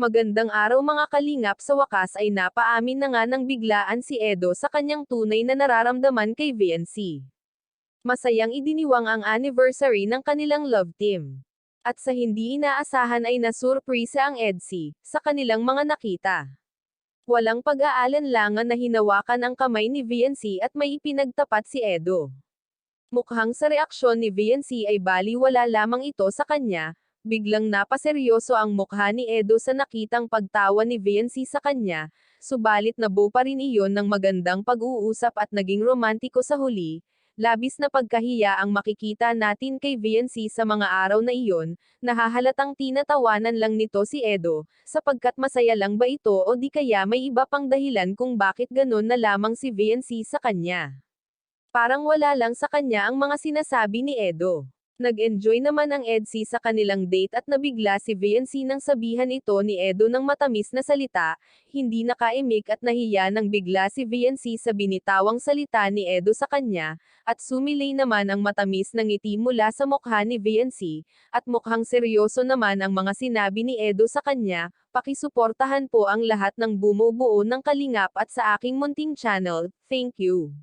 Magandang araw mga kalingap, sa wakas ay napaamin na nga ng biglaan si Edo sa kanyang tunay na nararamdaman kay VNC. Masayang idiniwang ang anniversary ng kanilang love team. At sa hindi inaasahan ay nasurpresa ang EDC, sa kanilang mga nakita. Walang pag-aalanlangan na hinawakan ang kamay ni VNC at may ipinagtapat si Edo. Mukhang sa reaksyon ni VNC ay baliwala lamang ito sa kanya, biglang napaseryoso ang mukha ni Edo sa nakitang pagtawa ni VNC sa kanya, subalit nabuo pa rin iyon ng magandang pag-uusap at naging romantiko sa huli. Labis na pagkahiya ang makikita natin kay VNC sa mga araw na iyon, nahahalatang tinatawanan lang nito si Edo, sapagkat masaya lang ba ito o di kaya may iba pang dahilan kung bakit ganon na lamang si VNC sa kanya. Parang wala lang sa kanya ang mga sinasabi ni Edo. Nag-enjoy naman ang EDC sa kanilang date at nabigla si VNC nang sabihan ito ni Edo ng matamis na salita, hindi nakaimik at nahiya nang bigla si VNC sa binitawang salita ni Edo sa kanya, at sumilay naman ang matamis na ngiti mula sa mukha ni VNC, at mukhang seryoso naman ang mga sinabi ni Edo sa kanya. Pakisuportahan po ang lahat ng bumubuo ng Kalingap at sa aking munting channel. Thank you.